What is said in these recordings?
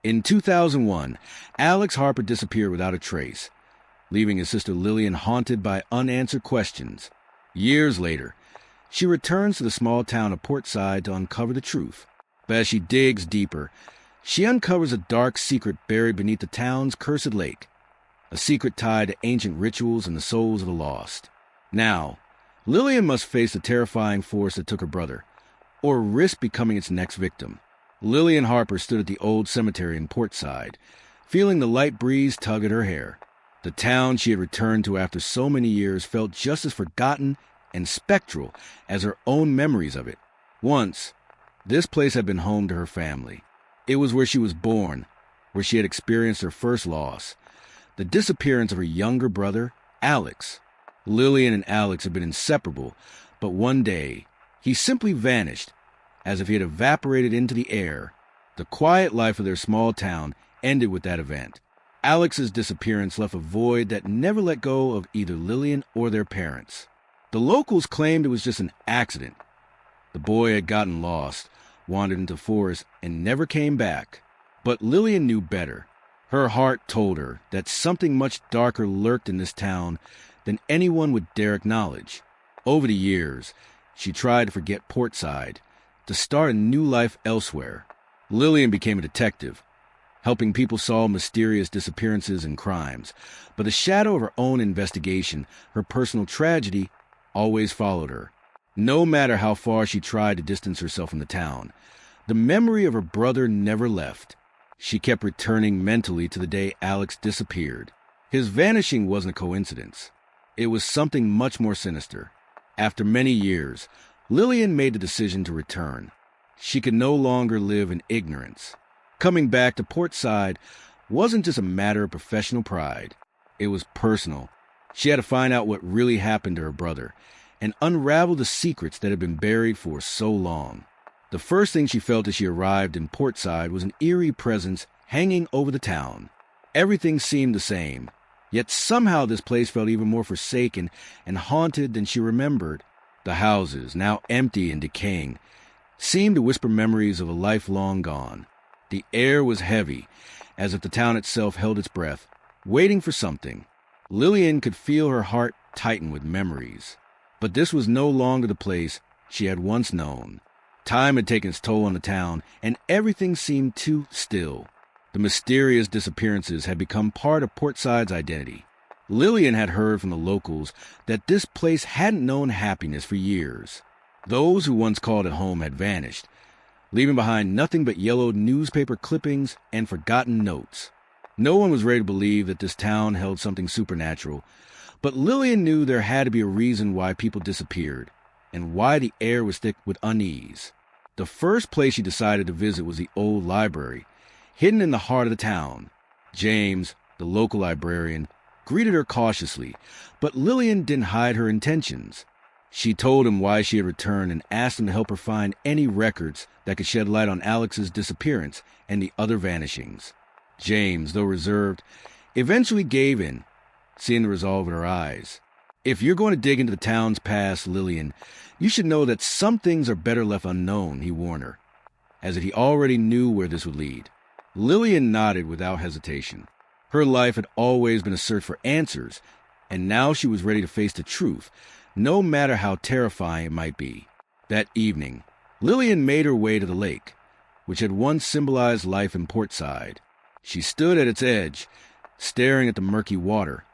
In 2001, Alex Harper disappeared without a trace, leaving his sister Lilian haunted by unanswered questions. Years later, she returns to the small town of Portside to uncover the truth. But as she digs deeper, she uncovers a dark secret buried beneath the town's cursed lake, a secret tied to ancient rituals and the souls of the lost. Now, Lilian must face the terrifying force that took her brother, or risk becoming its next victim. Lilian Harper stood at the old cemetery in Portside, feeling the light breeze tug at her hair. The town she had returned to after so many years felt just as forgotten and spectral as her own memories of it. Once, this place had been home to her family. It was where she was born, where she had experienced her first loss, the disappearance of her younger brother, Alex. Lilian and Alex had been inseparable, but one day, he simply vanished, as if he had evaporated into the air. The quiet life of their small town ended with that event. Alex's disappearance left a void that never let go of either Lilian or their parents. The locals claimed it was just an accident. The boy had gotten lost, wandered into the forest, and never came back. But Lilian knew better. Her heart told her that something much darker lurked in this town than anyone would dare acknowledge. Over the years, she tried to forget Portside, to start a new life elsewhere. Lilian became a detective, helping people solve mysterious disappearances and crimes. But the shadow of her own investigation, her personal tragedy, always followed her. No matter how far she tried to distance herself from the town, the memory of her brother never left. She kept returning mentally to the day Alex disappeared. His vanishing wasn't a coincidence. It was something much more sinister. After many years, Lilian made the decision to return. She could no longer live in ignorance. Coming back to Portside wasn't just a matter of professional pride. It was personal. She had to find out what really happened to her brother and unravel the secrets that had been buried for so long. The first thing she felt as she arrived in Portside was an eerie presence hanging over the town. Everything seemed the same, yet somehow this place felt even more forsaken and haunted than she remembered. The houses, now empty and decaying, seemed to whisper memories of a life long gone. The air was heavy, as if the town itself held its breath, waiting for something. Lilian could feel her heart tighten with memories. But this was no longer the place she had once known. Time had taken its toll on the town, and everything seemed too still. The mysterious disappearances had become part of Portside's identity. Lilian had heard from the locals that this place hadn't known happiness for years. Those who once called it home had vanished, leaving behind nothing but yellowed newspaper clippings and forgotten notes. No one was ready to believe that this town held something supernatural, but Lilian knew there had to be a reason why people disappeared, and why the air was thick with unease. The first place she decided to visit was the old library, hidden in the heart of the town. James, the local librarian, greeted her cautiously, but Lilian didn't hide her intentions. She told him why she had returned and asked him to help her find any records that could shed light on Alex's disappearance and the other vanishings. James, though reserved, eventually gave in, seeing the resolve in her eyes. "If you're going to dig into the town's past, Lilian, you should know that some things are better left unknown," he warned her, as if he already knew where this would lead. Lilian nodded without hesitation. Her life had always been a search for answers, and now she was ready to face the truth, no matter how terrifying it might be. That evening, Lilian made her way to the lake, which had once symbolized life in Portside. She stood at its edge, staring at the murky water,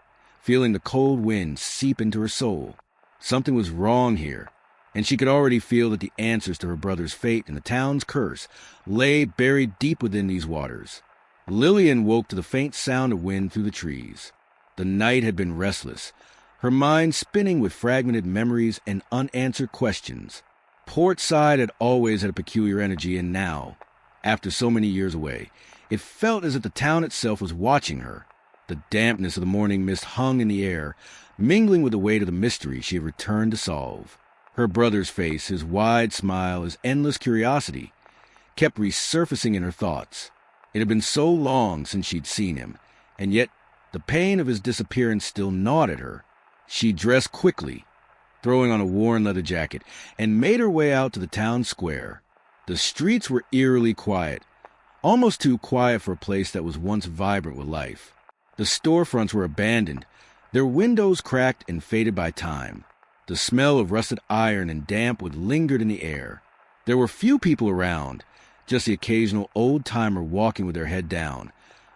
feeling the cold wind seep into her soul. Something was wrong here, and she could already feel that the answers to her brother's fate and the town's curse lay buried deep within these waters. Lilian woke to the faint sound of wind through the trees. The night had been restless, her mind spinning with fragmented memories and unanswered questions. Portside had always had a peculiar energy, and now, after so many years away, it felt as if the town itself was watching her. The dampness of the morning mist hung in the air, mingling with the weight of the mystery she had returned to solve. Her brother's face, his wide smile, his endless curiosity, kept resurfacing in her thoughts. It had been so long since she'd seen him, and yet the pain of his disappearance still gnawed at her. She dressed quickly, throwing on a worn leather jacket, and made her way out to the town square. The streets were eerily quiet, almost too quiet for a place that was once vibrant with life. The storefronts were abandoned, their windows cracked and faded by time. The smell of rusted iron and damp wood lingered in the air. There were few people around, just the occasional old-timer walking with their head down,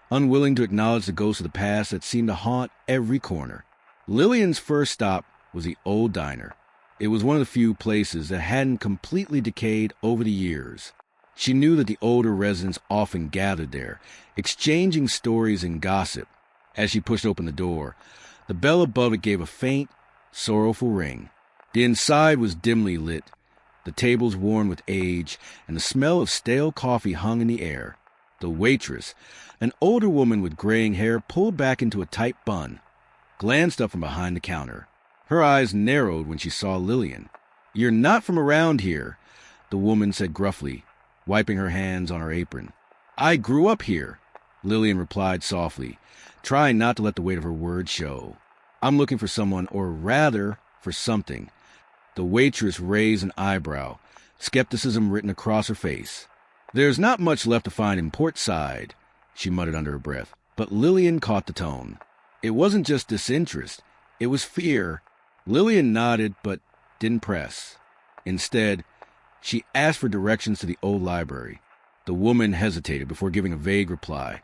unwilling to acknowledge the ghosts of the past that seemed to haunt every corner. Lilian's first stop was the old diner. It was one of the few places that hadn't completely decayed over the years. She knew that the older residents often gathered there, exchanging stories and gossip. As she pushed open the door, the bell above it gave a faint, sorrowful ring. The inside was dimly lit, the tables worn with age, and the smell of stale coffee hung in the air. The waitress, an older woman with graying hair pulled back into a tight bun, glanced up from behind the counter. Her eyes narrowed when she saw Lilian. "You're not from around here," the woman said gruffly, wiping her hands on her apron. "I grew up here," Lilian replied softly, trying not to let the weight of her words show. "I'm looking for someone, or rather, for something." The waitress raised an eyebrow, skepticism written across her face. "There's not much left to find in Portside," she muttered under her breath, but Lilian caught the tone. It wasn't just disinterest, it was fear. Lilian nodded, but didn't press. Instead, she asked for directions to the old library. The woman hesitated before giving a vague reply,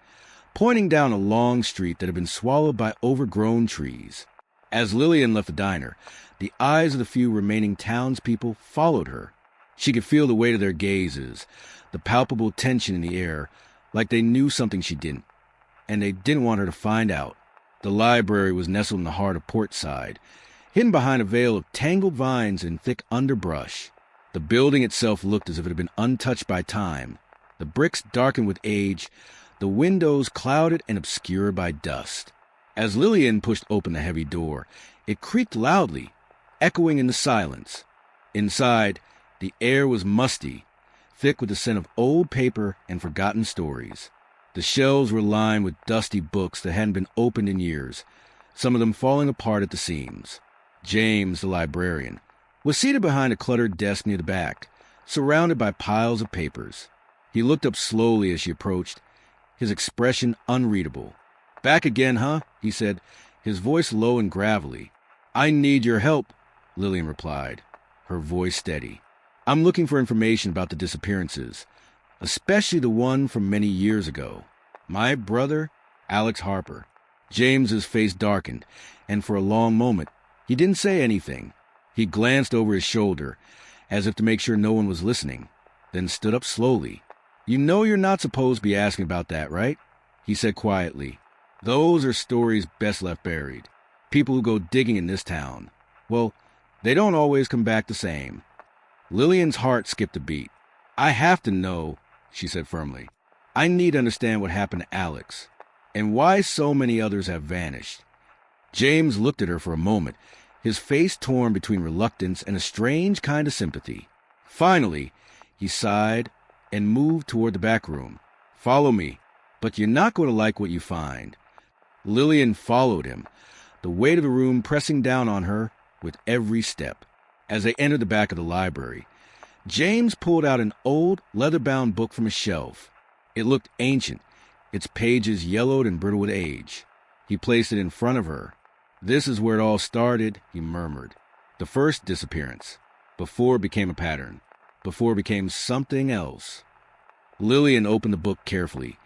pointing down a long street that had been swallowed by overgrown trees. As Lilian left the diner, the eyes of the few remaining townspeople followed her. She could feel the weight of their gazes, the palpable tension in the air, like they knew something she didn't, and they didn't want her to find out. The library was nestled in the heart of Portside, hidden behind a veil of tangled vines and thick underbrush. The building itself looked as if it had been untouched by time, the bricks darkened with age, the windows clouded and obscured by dust. As Lilian pushed open the heavy door, it creaked loudly, echoing in the silence. Inside, the air was musty, thick with the scent of old paper and forgotten stories. The shelves were lined with dusty books that hadn't been opened in years, some of them falling apart at the seams. James, the librarian, was seated behind a cluttered desk near the back, surrounded by piles of papers. He looked up slowly as she approached, his expression unreadable. "Back again, huh?" he said, his voice low and gravelly. "I need your help," Lilian replied, her voice steady. "I'm looking for information about the disappearances, especially the one from many years ago. My brother, Alex Harper." James's face darkened, and for a long moment, he didn't say anything. He glanced over his shoulder, as if to make sure no one was listening, then stood up slowly. "You know you're not supposed to be asking about that, right?" he said quietly. "Those are stories best left buried. People who go digging in this town, well, they don't always come back the same." Lilian's heart skipped a beat. "I have to know," she said firmly. "I need to understand what happened to Alex, and why so many others have vanished." James looked at her for a moment, his face torn between reluctance and a strange kind of sympathy. Finally, he sighed and moved toward the back room. "Follow me, but you're not going to like what you find." Lilian followed him, the weight of the room pressing down on her with every step. As they entered the back of the library, James pulled out an old, leather-bound book from a shelf. It looked ancient, its pages yellowed and brittle with age. He placed it in front of her. "This is where it all started," he murmured. "The first disappearance, before it became a pattern, before it became something else." Lilian opened the book carefully,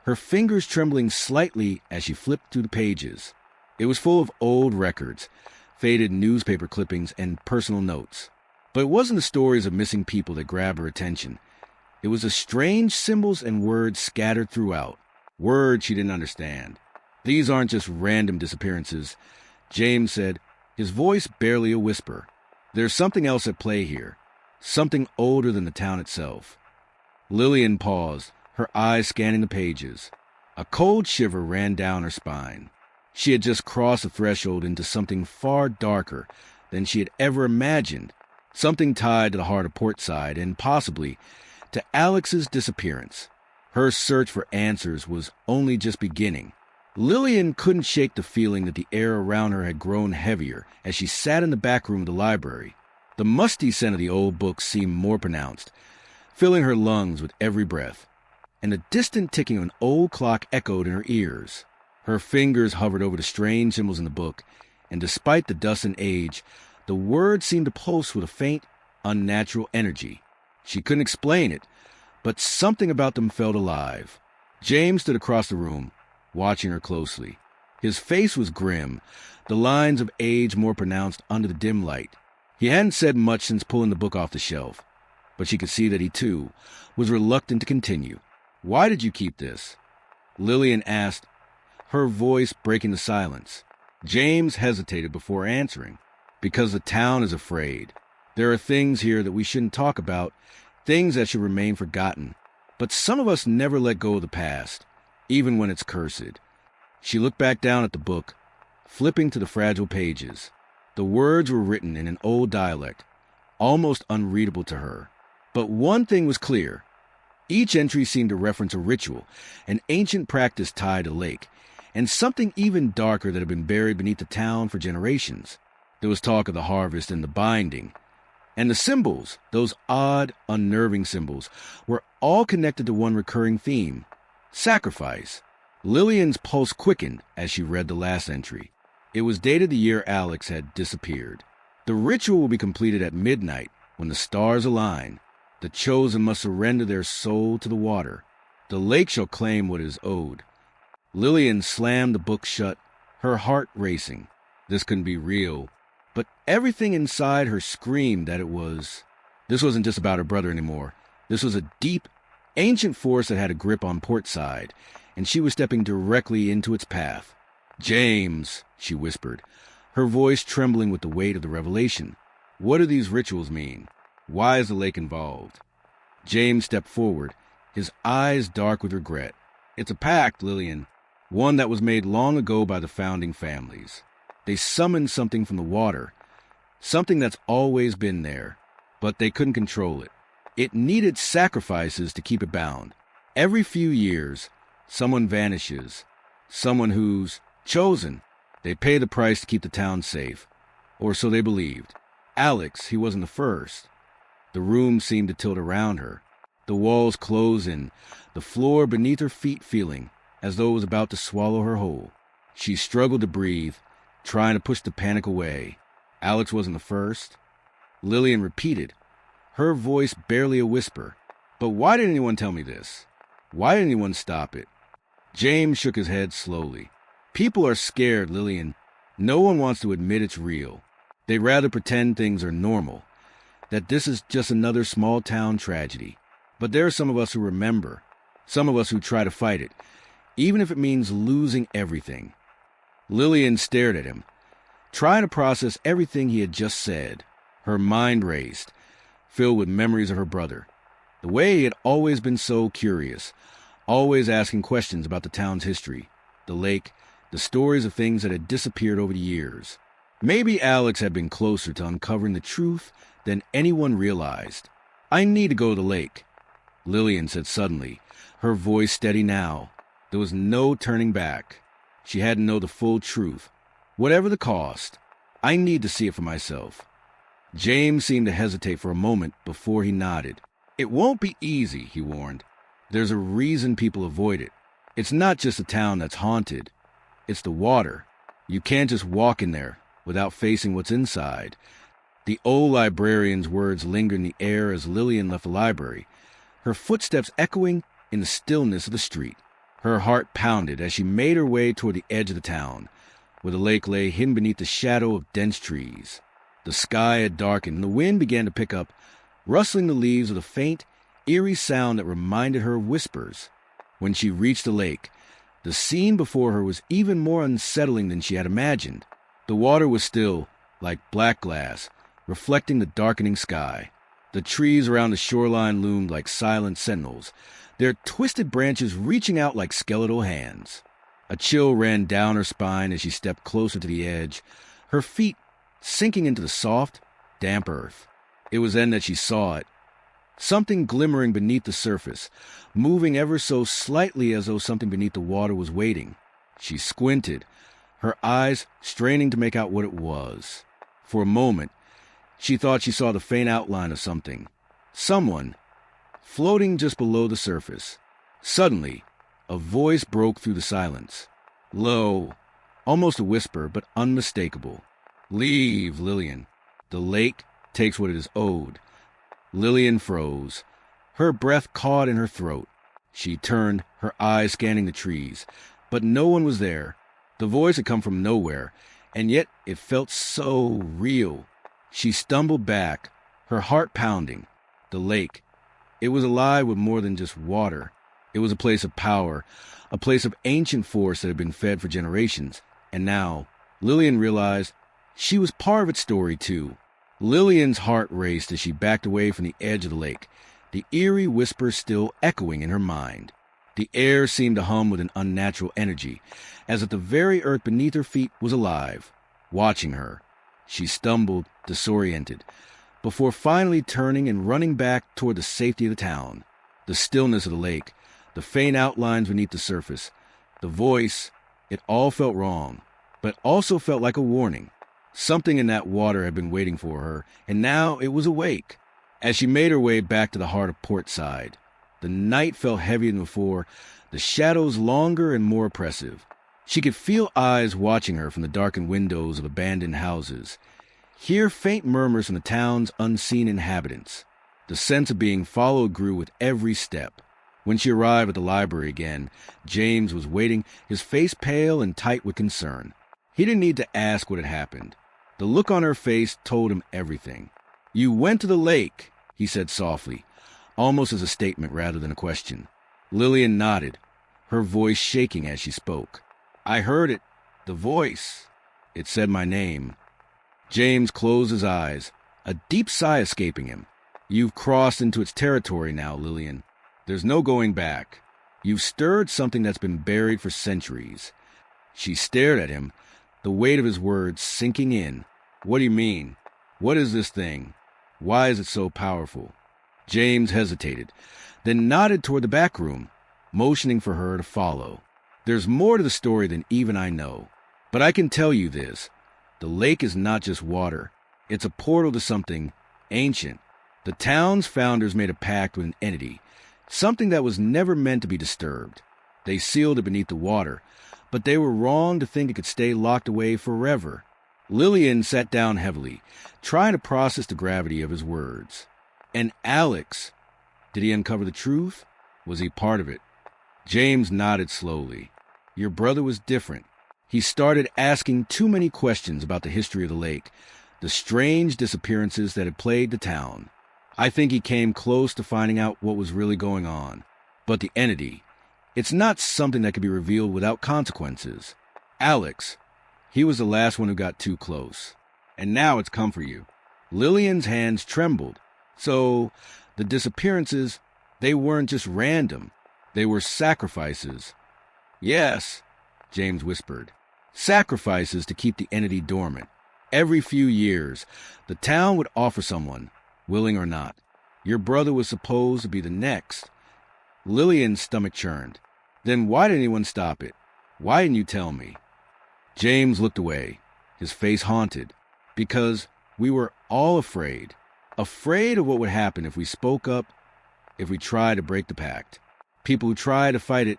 her fingers trembling slightly as she flipped through the pages. It was full of old records, faded newspaper clippings, and personal notes. But it wasn't the stories of missing people that grabbed her attention. It was the strange symbols and words scattered throughout, words she didn't understand. "These aren't just random disappearances," James said, his voice barely a whisper. "There's something else at play here, something older than the town itself." Lilian paused, her eyes scanning the pages. A cold shiver ran down her spine. She had just crossed the threshold into something far darker than she had ever imagined, something tied to the heart of Portside and possibly to Alex's disappearance. Her search for answers was only just beginning. Lilian couldn't shake the feeling that the air around her had grown heavier as she sat in the back room of the library. The musty scent of the old books seemed more pronounced, filling her lungs with every breath. and the distant ticking of an old clock echoed in her ears. Her fingers hovered over the strange symbols in the book, and despite the dust and age, the words seemed to pulse with a faint, unnatural energy. She couldn't explain it, but something about them felt alive. James stood across the room, watching her closely. His face was grim, the lines of age more pronounced under the dim light. He hadn't said much since pulling the book off the shelf, but she could see that he, too, was reluctant to continue. "Why did you keep this?" Lilian asked, her voice breaking the silence. James hesitated before answering. "Because the town is afraid. There are things here that we shouldn't talk about, things that should remain forgotten. But some of us never let go of the past, even when it's cursed." She looked back down at the book, flipping to the fragile pages. The words were written in an old dialect, almost unreadable to her. But one thing was clear. Each entry seemed to reference a ritual, an ancient practice tied to lake, and something even darker that had been buried beneath the town for generations. There was talk of the harvest and the binding. And the symbols, those odd, unnerving symbols, were all connected to one recurring theme: sacrifice. Lilian's pulse quickened as she read the last entry. It was dated the year Alex had disappeared. "The ritual will be completed at midnight, when the stars align. The chosen must surrender their soul to the water. The lake shall claim what is owed." Lilian slammed the book shut, her heart racing. This couldn't be real. But everything inside her screamed that it was. This wasn't just about her brother anymore. This was a deep, ancient force that had a grip on Portside, and she was stepping directly into its path. "James," she whispered, her voice trembling with the weight of the revelation. "What do these rituals mean? Why is the lake involved?" James stepped forward, his eyes dark with regret. "It's a pact, Lilian, one that was made long ago by the founding families. They summoned something from the water, something that's always been there, but they couldn't control it. It needed sacrifices to keep it bound. Every few years, someone vanishes, someone who's chosen. They pay the price to keep the town safe, or so they believed. Alex, he wasn't the first." The room seemed to tilt around her, the walls close in, the floor beneath her feet feeling as though it was about to swallow her whole. She struggled to breathe, trying to push the panic away. "Alex wasn't the first?" Lilian repeated, her voice barely a whisper. "But why didn't anyone tell me this? Why didn't anyone stop it?" James shook his head slowly. "People are scared, Lilian. No one wants to admit it's real. They'd rather pretend things are normal, that this is just another small-town tragedy. But there are some of us who remember, some of us who try to fight it, even if it means losing everything." Lilian stared at him, trying to process everything he had just said. Her mind raced, filled with memories of her brother. The way he had always been so curious, always asking questions about the town's history, the lake, the stories of things that had disappeared over the years. Maybe Alex had been closer to uncovering the truth than anyone realized. "I need to go to the lake," Lilian said suddenly, her voice steady now. There was no turning back. She had to know the full truth, whatever the cost. "I need to see it for myself." James seemed to hesitate for a moment before he nodded. "It won't be easy," he warned. "There's a reason people avoid it. It's not just a town that's haunted. It's the water. You can't just walk in there without facing what's inside." The old librarian's words lingered in the air as Lilian left the library, her footsteps echoing in the stillness of the street. Her heart pounded as she made her way toward the edge of the town, where the lake lay hidden beneath the shadow of dense trees. The sky had darkened, and the wind began to pick up, rustling the leaves with a faint, eerie sound that reminded her of whispers. When she reached the lake, the scene before her was even more unsettling than she had imagined. The water was still, like black glass, reflecting the darkening sky. The trees around the shoreline loomed like silent sentinels, their twisted branches reaching out like skeletal hands. A chill ran down her spine as she stepped closer to the edge, her feet sinking into the soft, damp earth. It was then that she saw it, something glimmering beneath the surface, moving ever so slightly as though something beneath the water was waiting. She squinted, her eyes straining to make out what it was. For a moment, she thought she saw the faint outline of something, someone, floating just below the surface. Suddenly, a voice broke through the silence. Low, almost a whisper, but unmistakable. "Leave, Lilian. The lake takes what it is owed." Lilian froze, her breath caught in her throat. She turned, her eyes scanning the trees, but no one was there. The voice had come from nowhere, and yet it felt so real. She stumbled back, her heart pounding. The lake. It was alive with more than just water. It was a place of power, a place of ancient force that had been fed for generations. And now, Lilian realized she was part of its story too. Lilian's heart raced as she backed away from the edge of the lake, the eerie whisper still echoing in her mind. The air seemed to hum with an unnatural energy, as if the very earth beneath her feet was alive, watching her. She stumbled, disoriented, before finally turning and running back toward the safety of the town. The stillness of the lake, the faint outlines beneath the surface, the voice, it all felt wrong, but also felt like a warning. Something in that water had been waiting for her, and now it was awake. As she made her way back to the heart of Portside, the night felt heavier than before, the shadows longer and more oppressive. She could feel eyes watching her from the darkened windows of abandoned houses, hear faint murmurs from the town's unseen inhabitants. The sense of being followed grew with every step. When she arrived at the library again, James was waiting, his face pale and tight with concern. He didn't need to ask what had happened. The look on her face told him everything. "You went to the lake," he said softly, almost as a statement rather than a question. Lilian nodded, her voice shaking as she spoke. "I heard it. The voice. It said my name." James closed his eyes, a deep sigh escaping him. "You've crossed into its territory now, Lilian. There's no going back. You've stirred something that's been buried for centuries." She stared at him, the weight of his words sinking in. "What do you mean? What is this thing? Why is it so powerful?" James hesitated, then nodded toward the back room, motioning for her to follow. "There's more to the story than even I know. But I can tell you this. The lake is not just water. It's a portal to something ancient. The town's founders made a pact with an entity, something that was never meant to be disturbed. They sealed it beneath the water, but they were wrong to think it could stay locked away forever." Lilian sat down heavily, trying to process the gravity of his words. "And Alex, did he uncover the truth? Was he part of it?" James nodded slowly. "Your brother was different. He started asking too many questions about the history of the lake, the strange disappearances that had plagued the town. I think he came close to finding out what was really going on. But the entity, it's not something that could be revealed without consequences. Alex, he was the last one who got too close. And now it's come for you." Lilian's hands trembled. "So, the disappearances, they weren't just random. They were sacrifices." "Yes," James whispered. "Sacrifices to keep the entity dormant. Every few years, the town would offer someone, willing or not. Your brother was supposed to be the next." Lilian's stomach churned. "Then why did anyone stop it? Why didn't you tell me?" James looked away, his face haunted. "Because we were all afraid. Afraid of what would happen if we spoke up, if we tried to break the pact. People who tried to fight it,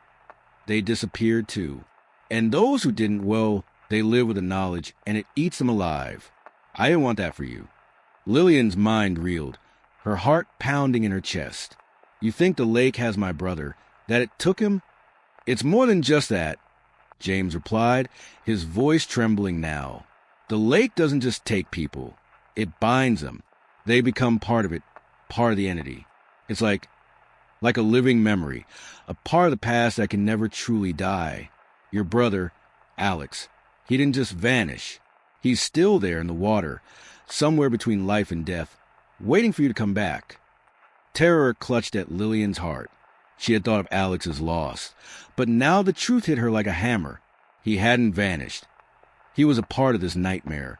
they disappeared too. And those who didn't, well, they live with the knowledge, and it eats them alive. I didn't want that for you." Lilian's mind reeled, her heart pounding in her chest. "You think the lake has my brother, that it took him?" "It's more than just that," James replied, his voice trembling now. "The lake doesn't just take people. It binds them. They become part of it, part of the entity. It's like a living memory, a part of the past that can never truly die. Your brother, Alex, he didn't just vanish. He's still there in the water, somewhere between life and death, waiting for you to come back." Terror clutched at Lilian's heart. She had thought of Alex as lost, but now the truth hit her like a hammer. He hadn't vanished. He was a part of this nightmare,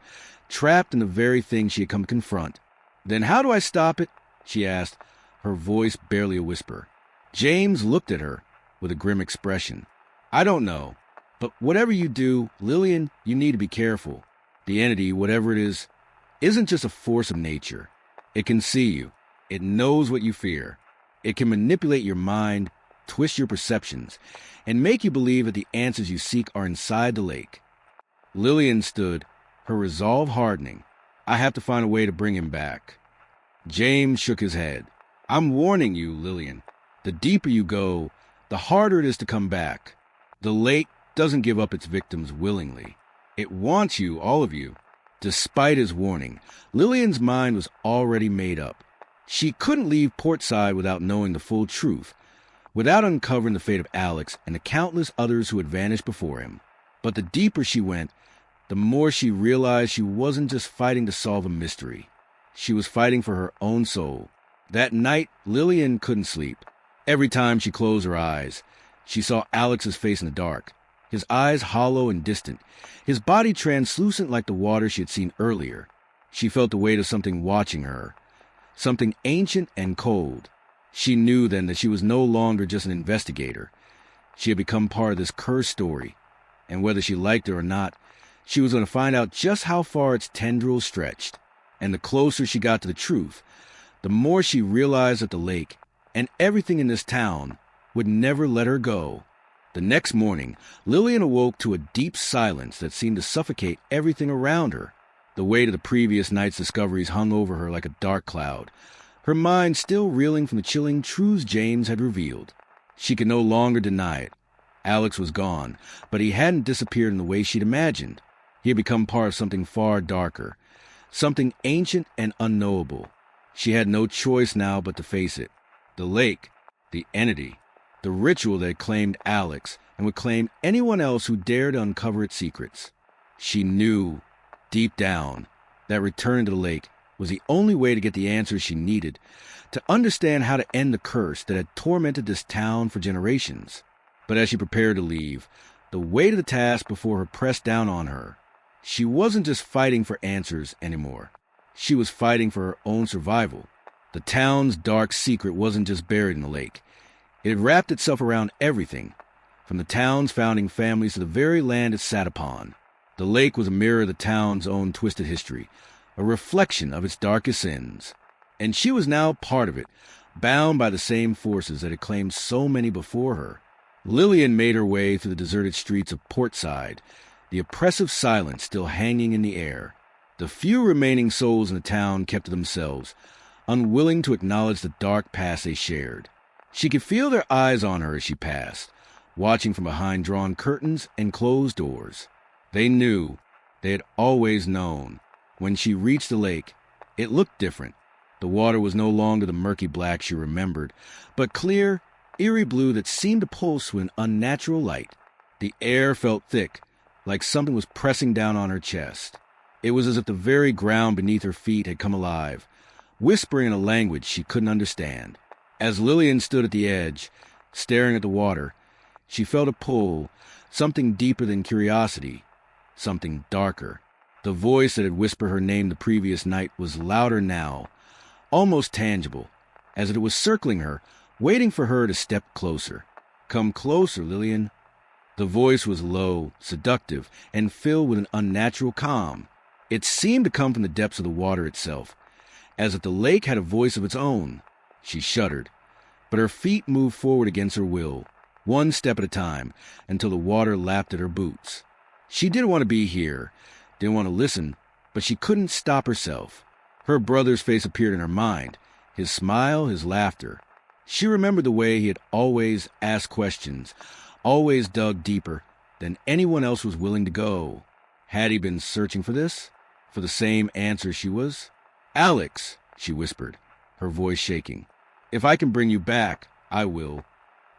trapped in the very thing she had come to confront. "Then how do I stop it?" she asked, her voice barely a whisper. James looked at her with a grim expression. "I don't know. But whatever you do, Lilian, you need to be careful. The entity, whatever it is, isn't just a force of nature. It can see you. It knows what you fear. It can manipulate your mind, twist your perceptions and make you believe that the answers you seek are inside the lake. Lilian stood, her resolve hardening. I have to find a way to bring him back. James shook his head. I'm warning you, Lilian. The deeper you go, the harder it is to come back. The lake doesn't give up its victims willingly. It wants you, all of you. Despite his warning, Lilian's mind was already made up. She couldn't leave Portside without knowing the full truth, without uncovering the fate of Alex and the countless others who had vanished before him. But the deeper she went, the more she realized she wasn't just fighting to solve a mystery. She was fighting for her own soul. That night, Lilian couldn't sleep. Every time she closed her eyes, she saw Alex's face in the dark, his eyes hollow and distant, his body translucent like the water she had seen earlier. She felt the weight of something watching her, something ancient and cold. She knew then that she was no longer just an investigator. She had become part of this cursed story, and whether she liked it or not, she was going to find out just how far its tendrils stretched. And the closer she got to the truth, the more she realized that the lake and everything in this town would never let her go. The next morning, Lilian awoke to a deep silence that seemed to suffocate everything around her. The weight of the previous night's discoveries hung over her like a dark cloud, her mind still reeling from the chilling truths James had revealed. She could no longer deny it. Alex was gone, but he hadn't disappeared in the way she'd imagined. He had become part of something far darker, something ancient and unknowable. She had no choice now but to face it. The lake, the entity, the ritual that had claimed Alex and would claim anyone else who dared to uncover its secrets. She knew, deep down, that returning to the lake was the only way to get the answers she needed, to understand how to end the curse that had tormented this town for generations. But as she prepared to leave, the weight of the task before her pressed down on her. She wasn't just fighting for answers anymore. She was fighting for her own survival. The town's dark secret wasn't just buried in the lake. It had wrapped itself around everything, from the town's founding families to the very land it sat upon. The lake was a mirror of the town's own twisted history, a reflection of its darkest sins. And she was now part of it, bound by the same forces that had claimed so many before her. Lilian made her way through the deserted streets of Portside, the oppressive silence still hanging in the air. The few remaining souls in the town kept to themselves, unwilling to acknowledge the dark past they shared. She could feel their eyes on her as she passed, watching from behind drawn curtains and closed doors. They knew, they had always known. When she reached the lake, it looked different. The water was no longer the murky black she remembered, but clear, eerie blue that seemed to pulse with an unnatural light. The air felt thick, like something was pressing down on her chest. It was as if the very ground beneath her feet had come alive, whispering in a language she couldn't understand. As Lilian stood at the edge, staring at the water, she felt a pull, something deeper than curiosity, something darker. The voice that had whispered her name the previous night was louder now, almost tangible, as if it was circling her, waiting for her to step closer. Come closer, Lilian. The voice was low, seductive, and filled with an unnatural calm. It seemed to come from the depths of the water itself, as if the lake had a voice of its own. She shuddered, but her feet moved forward against her will, one step at a time, until the water lapped at her boots. She didn't want to be here, didn't want to listen, but she couldn't stop herself. Her brother's face appeared in her mind, his smile, his laughter. She remembered the way he had always asked questions, always dug deeper than anyone else was willing to go. Had he been searching for this? For the same answer she was? "Alex," she whispered, her voice shaking. "If I can bring you back, I will."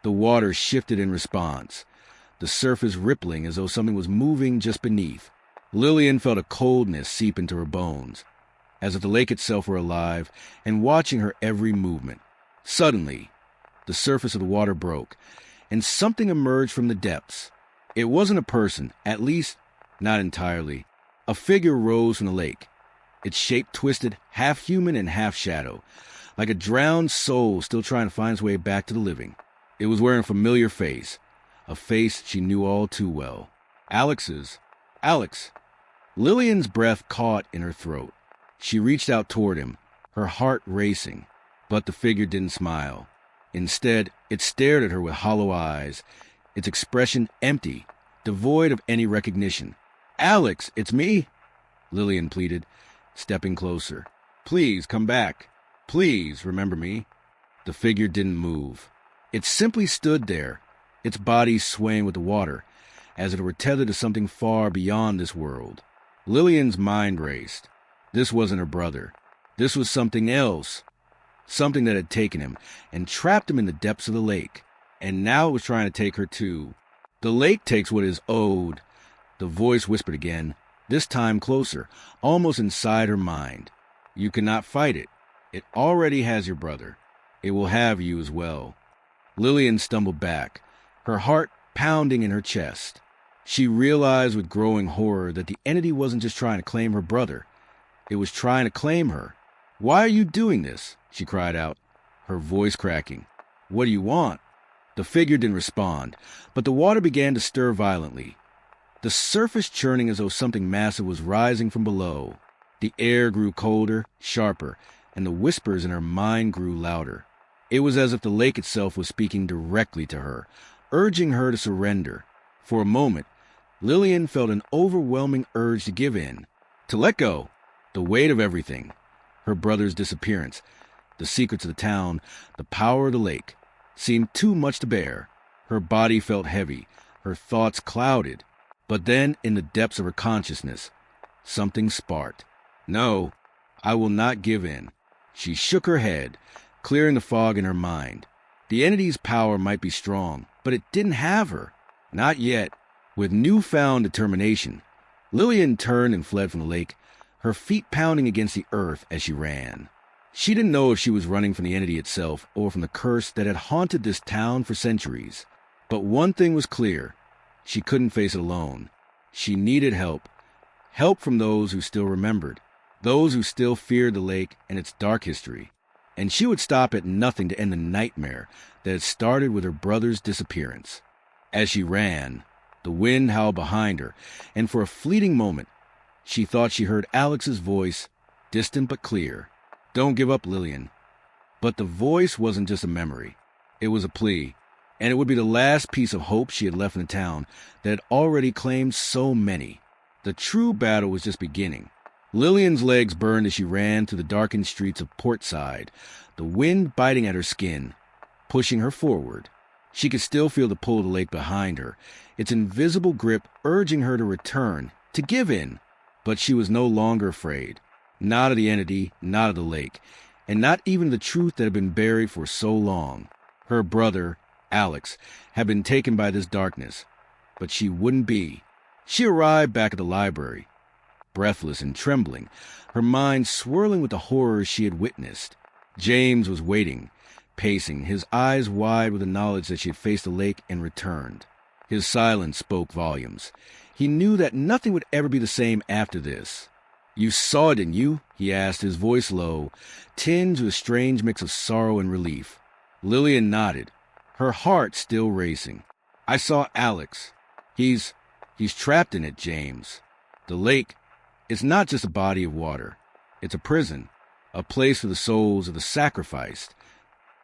The water shifted in response, the surface rippling as though something was moving just beneath. Lilian felt a coldness seep into her bones, as if the lake itself were alive and watching her every movement. Suddenly, the surface of the water broke, and something emerged from the depths. It wasn't a person, at least not entirely. A figure rose from the lake, its shape twisted, half human and half shadow, like a drowned soul still trying to find its way back to the living. It was wearing a familiar face, a face she knew all too well. Alex's. Alex. Lilian's breath caught in her throat. She reached out toward him, her heart racing, but the figure didn't smile. Instead, it stared at her with hollow eyes, its expression empty, devoid of any recognition. "Alex, it's me," Lilian pleaded, stepping closer. "Please, come back. Please, remember me." The figure didn't move. It simply stood there, its body swaying with the water, as if it were tethered to something far beyond this world. Lilian's mind raced. This wasn't her brother. This was something else. Something that had taken him and trapped him in the depths of the lake. And now it was trying to take her too. "The lake takes what is owed," the voice whispered again, this time closer, almost inside her mind. "You cannot fight it. It already has your brother. It will have you as well." Lilian stumbled back, her heart pounding in her chest. She realized with growing horror that the entity wasn't just trying to claim her brother. It was trying to claim her. "Why are you doing this?" she cried out, her voice cracking. "What do you want?" The figure didn't respond, but the water began to stir violently, the surface churning as though something massive was rising from below. The air grew colder, sharper, and the whispers in her mind grew louder. It was as if the lake itself was speaking directly to her, urging her to surrender. For a moment, Lilian felt an overwhelming urge to give in, to let go. The weight of everything, her brother's disappearance, the secrets of the town, the power of the lake, seemed too much to bear. Her body felt heavy, her thoughts clouded. But then, in the depths of her consciousness, something sparked. "No, I will not give in." She shook her head, clearing the fog in her mind. The entity's power might be strong, but it didn't have her. Not yet. With newfound determination, Lilian turned and fled from the lake, her feet pounding against the earth as she ran. She didn't know if she was running from the entity itself or from the curse that had haunted this town for centuries. But one thing was clear. She couldn't face it alone. She needed help. Help from those who still remembered, those who still feared the lake and its dark history. And she would stop at nothing to end the nightmare that had started with her brother's disappearance. As she ran, the wind howled behind her, and for a fleeting moment, she thought she heard Alex's voice, distant but clear. "Don't give up, Lilian." But the voice wasn't just a memory. It was a plea, and it would be the last piece of hope she had left in the town that had already claimed so many. The true battle was just beginning. Lilian's legs burned as she ran through the darkened streets of Portside, the wind biting at her skin, pushing her forward. She could still feel the pull of the lake behind her, its invisible grip urging her to return, to give in. But she was no longer afraid. Not of the entity, not of the lake, and not even the truth that had been buried for so long. Her brother, Alex, had been taken by this darkness, but she wouldn't be. She arrived back at the library, breathless and trembling, her mind swirling with the horrors she had witnessed. James was waiting, pacing, his eyes wide with the knowledge that she had faced the lake and returned. His silence spoke volumes. He knew that nothing would ever be the same after this. "You saw it, didn't you?" he asked, his voice low, tinged with a strange mix of sorrow and relief. Lilian nodded, her heart still racing. "I saw Alex. He's trapped in it, James. The lake, it's not just a body of water. It's a prison, a place for the souls of the sacrificed."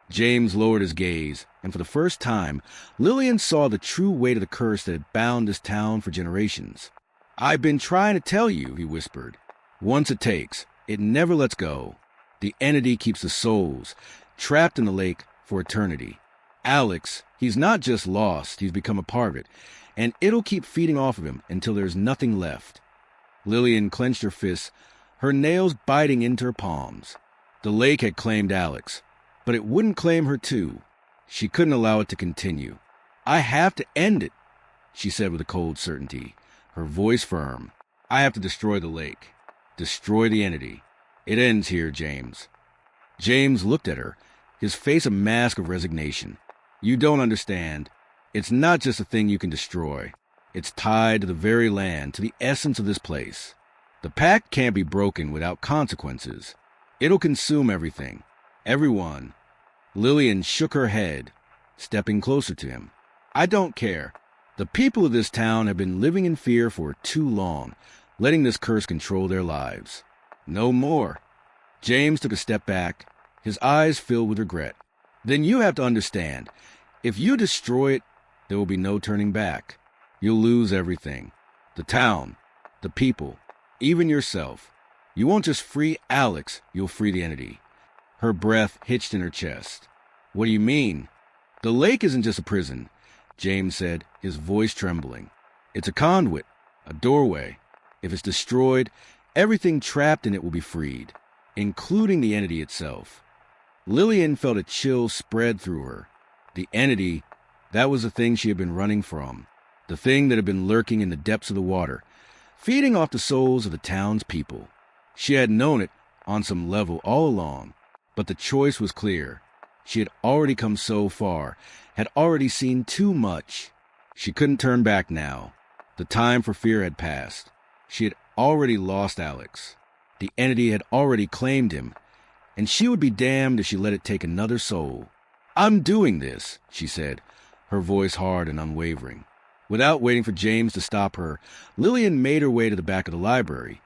James lowered his gaze, and for the first time, Lilian saw the true weight of the curse that had bound this town for generations. "I've been trying to tell you," he whispered. "Once it takes, it never lets go. The entity keeps the souls, trapped in the lake for eternity. Alex, he's not just lost, he's become a part of it, and it'll keep feeding off of him until there's nothing left." Lilian clenched her fists, her nails biting into her palms. The lake had claimed Alex, but it wouldn't claim her too. She couldn't allow it to continue. "I have to end it," she said with a cold certainty, her voice firm. "I have to destroy the lake. Destroy the entity. It ends here, James." James looked at her, his face a mask of resignation. "You don't understand. It's not just a thing you can destroy. It's tied to the very land, to the essence of this place. The pact can't be broken without consequences. It'll consume everything. Everyone." Lilian shook her head, stepping closer to him. "I don't care. The people of this town have been living in fear for too long, letting this curse control their lives. No more." James took a step back, his eyes filled with regret. Then you have to understand, if you destroy it, there will be no turning back. You'll lose everything. The town, the people, even yourself. You won't just free Alex, you'll free the entity. Her breath hitched in her chest. What do you mean? The lake isn't just a prison, James said, his voice trembling. It's a conduit, a doorway. If it's destroyed, everything trapped in it will be freed, including the entity itself. Lilian felt a chill spread through her. The entity, that was the thing she had been running from, the thing that had been lurking in the depths of the water, feeding off the souls of the town's people. She had known it on some level all along, but the choice was clear. She had already come so far, had already seen too much. She couldn't turn back now. The time for fear had passed. She had already lost Alex. The entity had already claimed him, and she would be damned if she let it take another soul. "I'm doing this," she said, her voice hard and unwavering. Without waiting for James to stop her, Lilian made her way to the back of the library,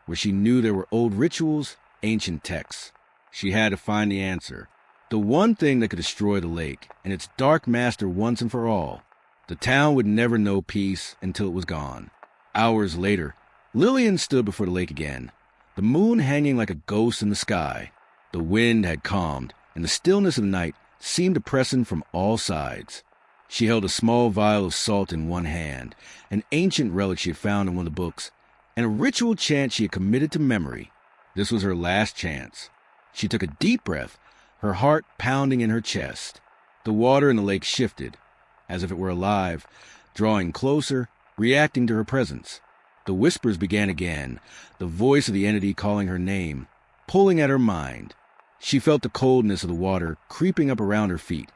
where she knew there were old rituals, ancient texts. She had to find the answer, the one thing that could destroy the lake and its dark master once and for all. The town would never know peace until it was gone. Hours later, Lilian stood before the lake again, the moon hanging like a ghost in the sky. The wind had calmed, and the stillness of the night seemed oppressive from all sides. She held a small vial of salt in one hand, an ancient relic she had found in one of the books, and a ritual chant she had committed to memory. This was her last chance. She took a deep breath, her heart pounding in her chest. The water in the lake shifted, as if it were alive, drawing closer, reacting to her presence. The whispers began again, the voice of the entity calling her name, pulling at her mind. She felt the coldness of the water creeping up around her feet,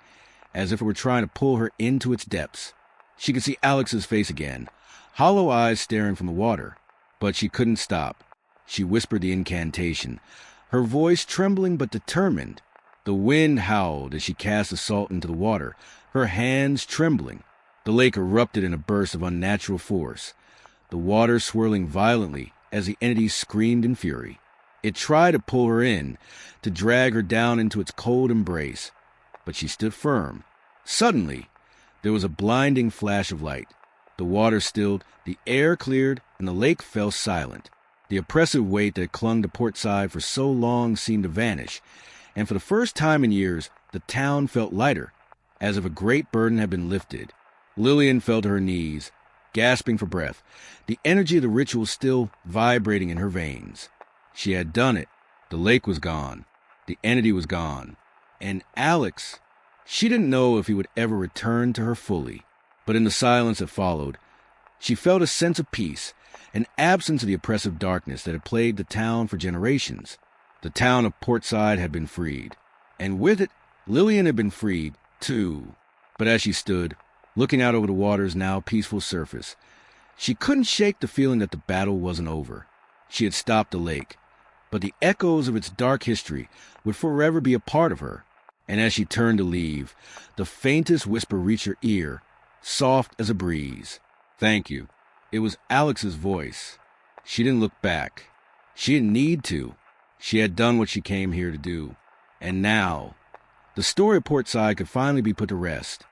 as if it were trying to pull her into its depths. She could see Alex's face again, hollow eyes staring from the water, but she couldn't stop. She whispered the incantation, her voice trembling but determined. The wind howled as she cast the salt into the water, her hands trembling. The lake erupted in a burst of unnatural force, the water swirling violently as the entity screamed in fury. It tried to pull her in, to drag her down into its cold embrace, but she stood firm. Suddenly, there was a blinding flash of light. The water stilled, the air cleared, and the lake fell silent. The oppressive weight that clung to Portside for so long seemed to vanish, and for the first time in years, the town felt lighter, as if a great burden had been lifted. Lilian fell to her knees, gasping for breath, the energy of the ritual still vibrating in her veins. She had done it. The lake was gone. The entity was gone. And Alex, she didn't know if he would ever return to her fully. But in the silence that followed, she felt a sense of peace, an absence of the oppressive darkness that had plagued the town for generations. The town of Portside had been freed. And with it, Lilian had been freed, too. But as she stood, looking out over the water's now peaceful surface, she couldn't shake the feeling that the battle wasn't over. She had stopped the lake, but the echoes of its dark history would forever be a part of her. And as she turned to leave, the faintest whisper reached her ear, soft as a breeze. "Thank you." It was Alex's voice. She didn't look back. She didn't need to. She had done what she came here to do. And now, the story of Portside could finally be put to rest.